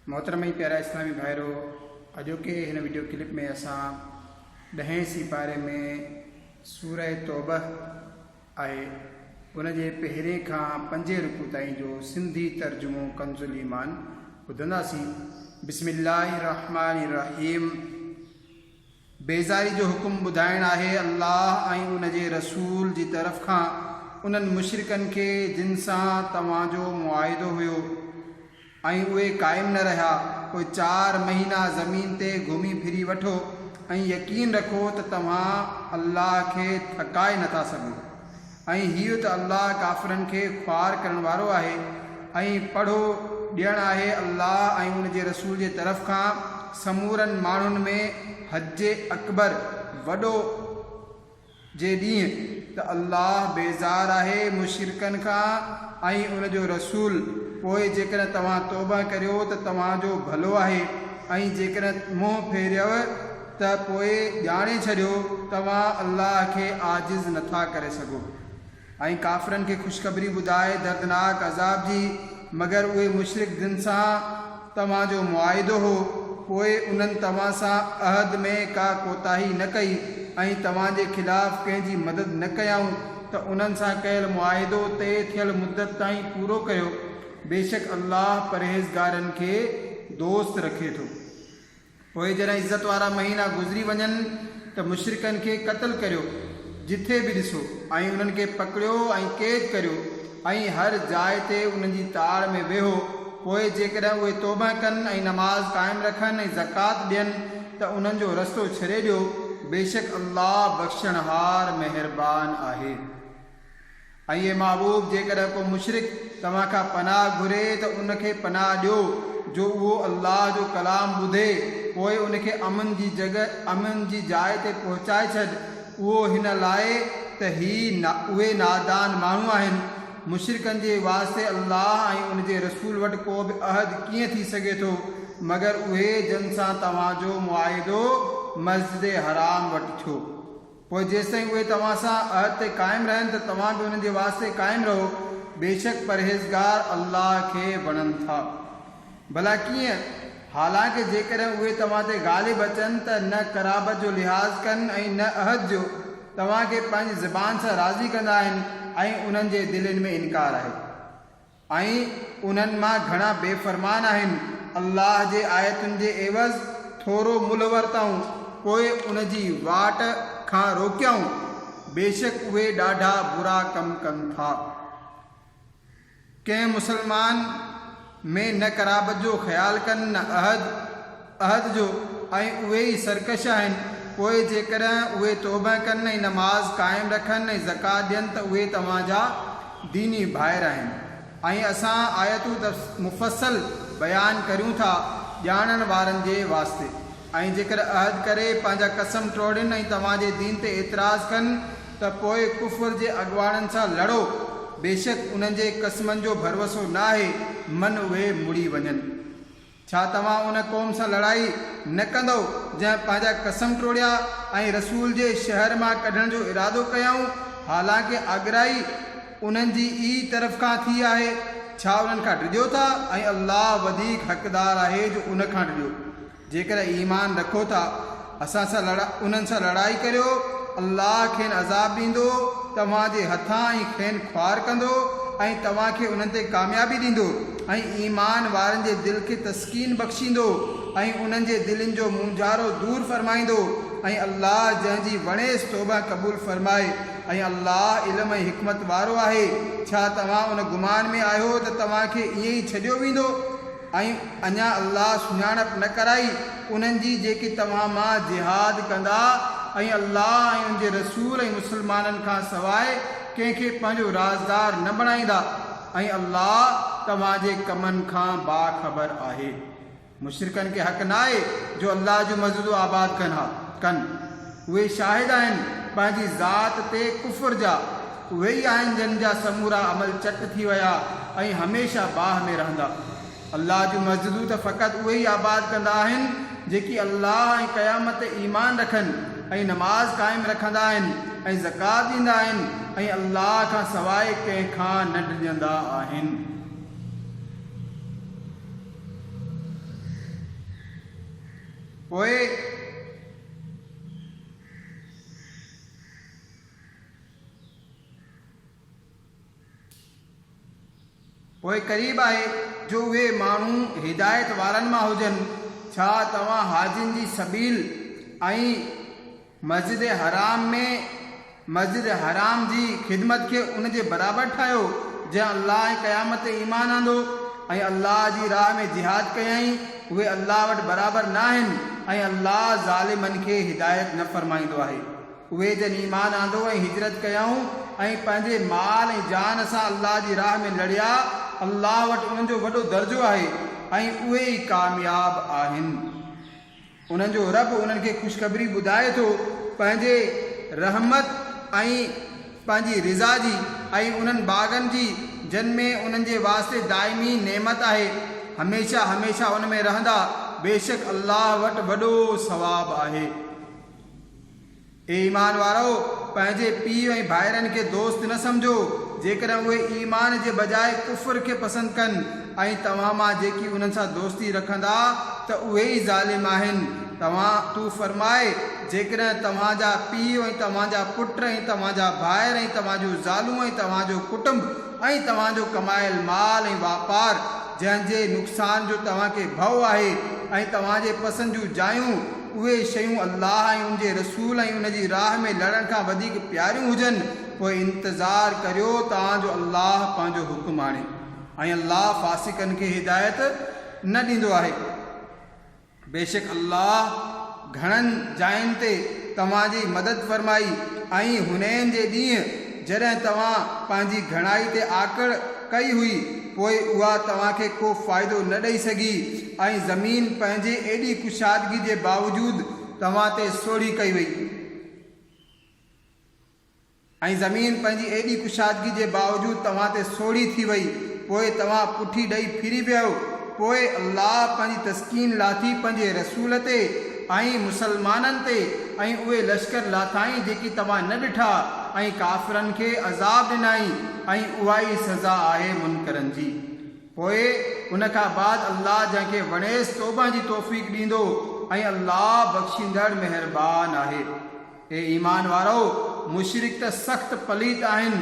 मोहतरम प्यारा इस्लामी भाइरो, अॼोके हिन वीडियो क्लिप में असां 10हें सिपारे में सूरह तौबह आहे उन जे पहिरें खां 5 रुकू ताईं जो सिंधी तर्जुमो कंजुल ईमान ॿुधंदासीं। बिस्मिल्लाहिर्रहमानिर्रहीम। बेज़ारी जो हुकुम ॿुधाइणु आहे अल्लाह ऐं उन जे रसूल जी तरफ़ खां उन्हनि मुशरिकनि खे जिन सां तव्हांजो मुआहिदो हुयो ऐं उहे क़ाइम न रहिया। पोइ 4 महीना ज़मीन ते घुमी फिरी वठो ऐं यकीन रखो त तव्हां अल्लाह खे थकाए नथा सघो ऐं हीउ त अल्लाह काफ़िरनि खे ख़्वार करण वारो आहे। ऐं पढ़ो ॾियणु आहे अल्लाह ऐं उन जे रसूल जे तरफ़ खां समूरनि माण्हुनि में हज अकबर वॾो जे ॾींहुं त अल्लाह बेज़ार आहे मुशरिकनि खां ऐं उन जो रसूल। पोइ जेकॾहिं तव्हां तौबा करियो त तव्हांजो भलो आहे ऐं जेकॾहिं मुंहुं फेरियव त पोइ ॼाणे छॾियो तव्हां अल्लाह खे आजिज़ नथा करे सघो। ऐं काफ़िरनि खे ख़ुशख़बरी ॿुधाए दर्दनाक अज़ाब जी, मगर उहे मुशरिक जिन सां तव्हांजो मुआहिदो हो पोइ उन्हनि तव्हां सां अहद में का कोताही न कई ऐं तव्हांजे ख़िलाफ़ कंहिंजी मदद न कयाऊं त उन्हनि सां कयल मुआहिदो तय थियल मुद्दत ताईं पूरो कयो। बेशक अल्लाह परहेज़गारनि खे दोस्त रखे थो। पोइ जॾहिं इज़त वारा महीना गुज़री वञनि त मुशरिकनि खे क़त्ल करियो जिथे बि ॾिसो ऐं उन्हनि खे पकड़ियो ऐं क़ैद करियो ऐं हर जाइ ते उन्हनि जी ताड़ में वेहो। पोइ जेकॾहिं उहे तौबा कनि ऐं नमाज़ क़ाइमु रखनि ऐं ज़कात ॾियनि त उन्हनि जो रस्तो छॾे ॾियो। बेशक अल्लाह बख़्शणहार महिरबान आहे। ऐं ये महबूब, जेकॾहिं को मुशरिक तव्हां खां पनाह घुरे त उनखे पनाह ॾियो जो उहो अल्लाह जो कलाम ॿुधे। पोइ उनखे अमन जी जाइ ते पहुचाए छॾ। उहो हिन लाइ त उहे नादान माण्हू आहिनि। मुशरिकनि जे वास्ते अल्लाह ऐं उन जे रसूल वटि को बि अहद कीअं थी सघे थो मगर उहे जिन सां तव्हांजो मुआहिदो मस्जिद हराम वटि थियो। पोइ जेसिताईं उहे तव्हां सां अहद ते क़ाइमु रहनि त तव्हां बि उन्हनि जे वास्ते क़ाइमु रहो। बेशक परहेज़गार अल्लाह खे वणनि था। भला कीअं? हालांकि जेकॾहिं उहे तव्हां ते ग़ालिब अचनि त न क़राबत जो लिहाज़ कनि ऐं न अहद जो। तव्हांखे पंहिंजी ज़बान सां राज़ी कंदा आहिनि ऐं उन्हनि जे दिलनि में इनकार आहे ऐं उन्हनि मां घणा बेफ़रमान आहिनि। अल्लाह जे आयतुनि जे एवज़ थोरो मुल्ह वरितऊं पोइ उन जी वाट खां रोकियऊं। बेशक उहे ॾाढा बुरा कम कनि था। कंहिं मुसलमान में न क़राबत जो ख़्यालु कनि न अहद जो ऐं उहे ई सरकश आहिनि। पोइ जेकॾहिं उहे तौबा कनि ऐं नमाज़ क़ाइमु रखनि ऐं ज़कात ॾियनि त उहे तव्हांजा दीनी भाइर आहिनि। ऐं असां आयतूं मुफ़सल बयानु करियूं था ॼाणण वारनि जे वास्ते। ऐं जेकर अहद करे पंहिंजा कसम टोड़नि ऐं तव्हांजे दीन ते एतिराज़ कनि त पोइ कुफ़र जे अॻुवाणनि सां लड़ो। बेशक उन्हनि जे क़स्मनि जो भरोसो न आहे मन उहे मुड़ी वञनि। छा तव्हां उन क़ौम सां लड़ाई न कंदव जंहिं पंहिंजा कसम टोड़िया ऐं रसूल जे शहर मां कढण जो इरादो कयऊं? हालांकि आगराई उन्हनि जी ई तरफ़ खां थी आहे। छा उन्हनि खां डिॼो था? ऐं अल्लाह वधीक हक़दार आहे जो उन खां डिॼो। जेकर ईमान रखो था असां सां उन्हनि सां लड़ाई करियो। अल्लाह खेनि अज़ाब ॾींदो, तव्हांजे हथां ऐं खेनि ख़्वार कंदो ऐं तव्हांखे उन्हनि ते कामयाबी ॾींदो ऐं ईमान वारनि जे दिलि खे तस्कीन बख़्शींदो ऐं उन्हनि जे दिलनि जो मुंझारो दूर फरमाईंदो। ऐं अल्लाह जंहिंजी वणेसि तौबा क़बूल फरमाए ऐं अल्लाह इल्म ऐं हिकमत वारो आहे। छा तव्हां उन गुमान में आहियो त तव्हांखे ईअं ई छॾियो वेंदो ऐं अञा अल्लाह सुञाणप न कराई उन्हनि जी जेके तव्हां मां जिहाद कंदा ऐं अल्लाह ऐं उन जे रसूल ऐं मुसलमाननि खां सवाइ कंहिंखे पंहिंजो राज़दार न बणाईंदा ऐं अल्लाह तव्हांजे कमनि खां बाख़बर आहे। मुशरिकनि खे हक़ न आहे जो अल्लाह जो मस्जिद आबाद कनि। उहे शाहिद आहिनि पंहिंजी ज़ात ते कुफ़र जा। उहे ई आहिनि जिन जा समूरा अमल चट थी विया ऐं हमेशह बाह में रहंदा। अल्लाह जूं मस्जिदूं त फ़क़ति उहे ई आबाद कंदा आहिनि जेकी अल्लाह ऐं क़यामत ते ईमान रखनि ऐं नमाज़ क़ाइमु रखंदा आहिनि ऐं ज़कात ॾींदा आहिनि ऐं अल्लाह खां सवाइ कंहिंखां न डिॼंदा आहिनि। पोइ क़रीब आहे जो उहे माण्हू हिदायत वारनि मां हुजनि। छा तव्हां हाजिन जी सबील ऐं मस्जिद हराम जी ख़िदमत खे उन जे बराबरि ठाहियो जंहिं अल्लाह ऐं क़यामत ते ईमान आंदो ऐं अल्लाह जी राह में जिहाद कयईं? उहे अल्लाह वटि बराबरि न आहिनि ऐं अल्लाह ज़ालिमनि खे हिदायत न फरमाईंदो आहे। उहे जन ईमान आंदो ऐं हिजरत कयऊं ऐं पंहिंजे माल ऐं जान सां अल्लाह जी राह में लड़िया, अल्लाह वटि उन्हनि जो वॾो दर्जो आहे ऐं उहे ई कामयाब आहिनि। उन्हनि जो रब उन्हनि खे ख़ुशख़बरी ॿुधाए थो पंहिंजे रहमत ऐं पंहिंजी रिज़ा जी ऐं उन्हनि बाग़नि जी जिन में उन्हनि जे वास्ते दाइमी नेमत आहे, हमेशह हमेशह उन में रहंदा। बेशक अल्लाह वटि वॾो सवाबु आहे। ए ईमान वारो, पंहिंजे पीउ ऐं भाइरनि खे दोस्त न सम्झो जेकॾहिं उहे ईमान जे बजाए कुफ़र खे पसंदि कनि ऐं तव्हां मां जेकी उन्हनि सां दोस्ती रखंदा त उहे ई ज़ालिम आहिनि। तूं फरमाए जेकॾहिं तव्हांजा पीउ ऐं तव्हांजा पुट ऐं तव्हांजा भाइर ऐं तव्हांजूं ज़ालूं ऐं तव्हांजो कुटुंब ऐं तव्हांजो कमायल माल ऐं वापार जंहिंजे नुक़सान जो तव्हांखे भउ आहे ऐं तव्हांजे पसंदि जूं जायूं, उहे शयूं अल्लाह ऐं उनजे रसूल ऐं उनजी राह में लड़ण खां वधीक प्यारियूं हुजनि, पोइ इंतज़ारु करियो तव्हांजो अल्लाह पंहिंजो हुकुम आणे ऐं अल्लाह फासिकनि खे हिदायत न ॾींदो आहे। बेशक अल्लाह घणनि जायुनि ते तव्हांजी मदद फरमाई ऐं हुनैन जे ॾींहुं जॾहिं तव्हां पंहिंजी घणाई ते आकड़ कई हुई, पोइ उहा तव्हांखे को फ़ाइदो न ॾेई सघी ऐं ज़मीन पंहिंजे एॾी कुशादगी जे बावजूदु तव्हां ते सोढ़ी कई वई सोढ़ी थी वई, पोइ तव्हां पुठी ॾेई फिरी वियो। पोइ अल्लाह पंहिंजी तस्कीन लाथी पंहिंजे रसूल ते ऐं मुसलमाननि ते ऐं उहे लश्कर लाथाई जेकी तव्हां न ॾिठा ऐं काफ़िरनि खे अज़ाब ॾिनाई ऐं उहा ई सज़ा आहे मुनकरनि जी। पोइ उन खां बाद अल्लाह जंहिंखे वणेसि तौबा जी तौफ़ीक़ ॾींदो ऐं अल्लाह बख़्शींदड़ महिरबान आहे। ए ईमान वारो, मुशरिक त सख़्त पलीत आहिनि,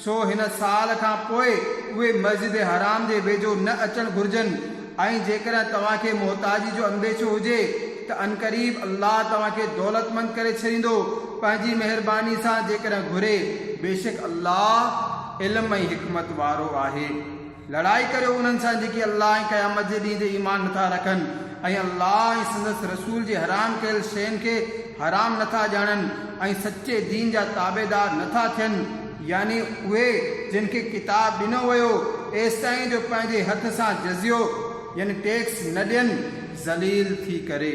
सो हिन साल खां पोइ उहे मस्जिद हराम जे वेझो न अचणु घुरिजनि ऐं जेकॾहिं तव्हांखे मोहताजी जो अंदेशो हुजे त अनक़रीब अल्लाह तव्हांखे दौलतमंद करे छॾींदो पंहिंजी महिरबानी सां जेकॾहिं घुरे। बेशक अल्लाह इल्म ऐं हिकमत वारो आहे। लड़ाई करियो उन्हनि सां जेकी अल्लाह ऐं क़यामत जे ॾींहं ते ईमान नथा रखनि ऐं अल्लाह ऐं संदसि रसूल जे हराम कयल शयुनि खे हराम नथा ॼाणनि ऐं सचे दीन जा ताबेदार नथा थियनि, यानी उहे जिन खे किताब ॾिनो वियो एसि ताईं जो पंहिंजे हथ सां जज़ियो यानी टैक्स न ॾियनि ज़लील थी करे।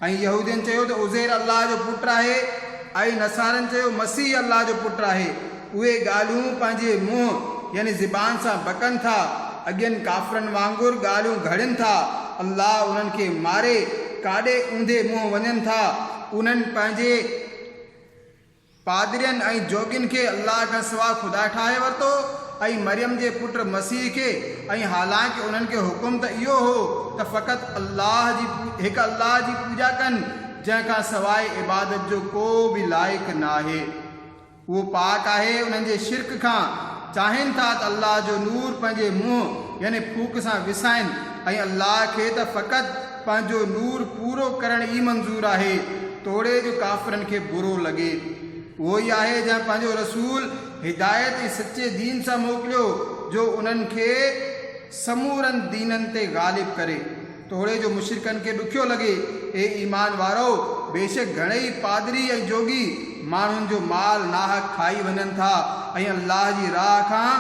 ऐं यहूदियुनि चयो त उज़ैर अल्लाह जो पुटु आहे ऐं नसारनि चयो मसीह अल्लाह जो पुटु आहे। उहे ॻाल्हियूं पंहिंजे मुंहुं यानी ज़बान सां बकनि था, अॻियनि काफ़रनि वांगुरु ॻाल्हियूं घड़नि था। अल्लाह उन्हनि खे मारे काॾे ऊंधे मुंहुं वञनि था। उन्हनि पंहिंजे पादरियुनि ऐं जोगियुनि खे अल्लाह खां सवाइ ख़ुदा ठाहे वरितो ऐं मरियम जे पुट मसीह खे, ऐं हालांकि उन्हनि खे हुकुम त इहो हो त फ़क़ति हिकु अल्लाह जी पूॼा कनि जंहिंखां सवाइ इबादत जो को बि लाइक़ु न आहे। उहो पाक आहे उन्हनि जे शिरक खां। चाहिनि था त अल्लाह जो नूर पंहिंजे मुंहुं यानी फूक सां विसाइनि ऐं अल्लाह खे त फ़क़ति पंहिंजो नूर पूरो करणु ई मंज़ूर आहे, तोड़े जो काफ़िरनि खे बुरो लॻे। उहो ई आहे जंहिं पंहिंजो रसूल हिदायत ऐं सचे दीन सां मोकिलियो जो उन्हनि खे समूरनि दीननि ते ग़ालिब करे, तोड़े जो मुशरिकनि खे ॾुखियो लॻे। ए ईमान वारो, बेशक घणेई पादरी ऐं जोगी माण्हुनि जो माल नाहक खाई वञनि था ऐं अल्लाह जी राह खां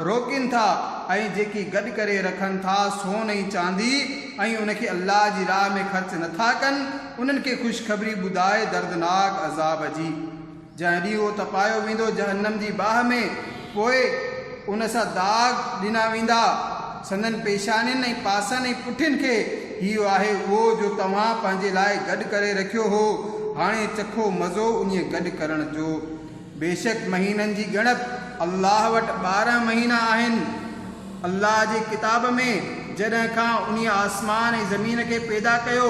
रोकनि था ऐं जेकी गॾु करे रखनि था सोन ऐं चांदी ऐं उनखे अल्लाह जी राह में ख़र्च नथा कनि, उन्हनि खे ख़ुशख़बरी ॿुधाए दर्दनाक अज़ाब जी। जंहिं ॾींहुं उहो तपायो वेंदो जहन्नम जी बाह में, पोइ उन सां दाग ॾिना वेंदा संदन पेशानियुनि ऐं पासनि ऐं पुठियुनि खे। हीउ आहे उहो जो तव्हां पंहिंजे लाइ गॾु करे रखियो हो, हाणे चखो मज़ो उन गॾु करण जो। बेशक महीननि जी ॻणप अल्लाह वटि 12 महीना आहिनि अल्लाह जे किताब में, जॾहिं खां उन आसमान ऐं ज़मीन खे पैदा कयो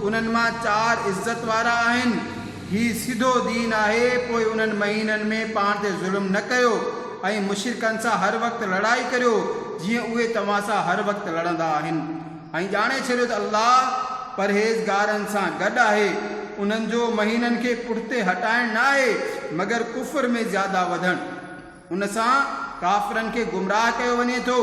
उन्हनि मां 4 इज़त वारा आहिनि। हीउ सिधो दीन आहे। पोइ उन्हनि महीननि में पाण ते ज़ुल्म न कयो ऐं मुशरिकनि सां हर वक़्तु लड़ाई करियो जीअं उहे तव्हां सां हर वक़्तु लड़ंदा आहिनि। ऐं ॼाणे छॾियो त अल्लाह परहेज़गारनि सां गॾु आहे। उन्हनि जो महीननि खे पुठिते हटाइण न आहे मगर कुफ़र में ज़्यादा वधणु। उन सां काफ़िरनि खे गुमराह कयो वञे थो।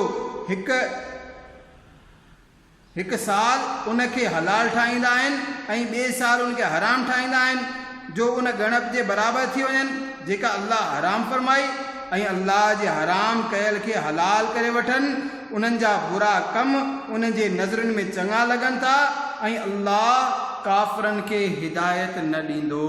हिकु साल उनखे हलाल ठाहींदा आहिनि ऐं ॿिए साल उनखे हराम ठाहींदा आहिनि जो उन ॻणप जे बराबरि थी वञनि जेका अल्लाह हराम फरमाई ऐं अल्लाह जे हराम कयल खे हलाल करे वठनि। उन्हनि जा बुरा कम उन जे नज़रुनि में चङा लॻनि था ऐं अल्लाह काफ़िरनि खे हिदायत न ॾींदो।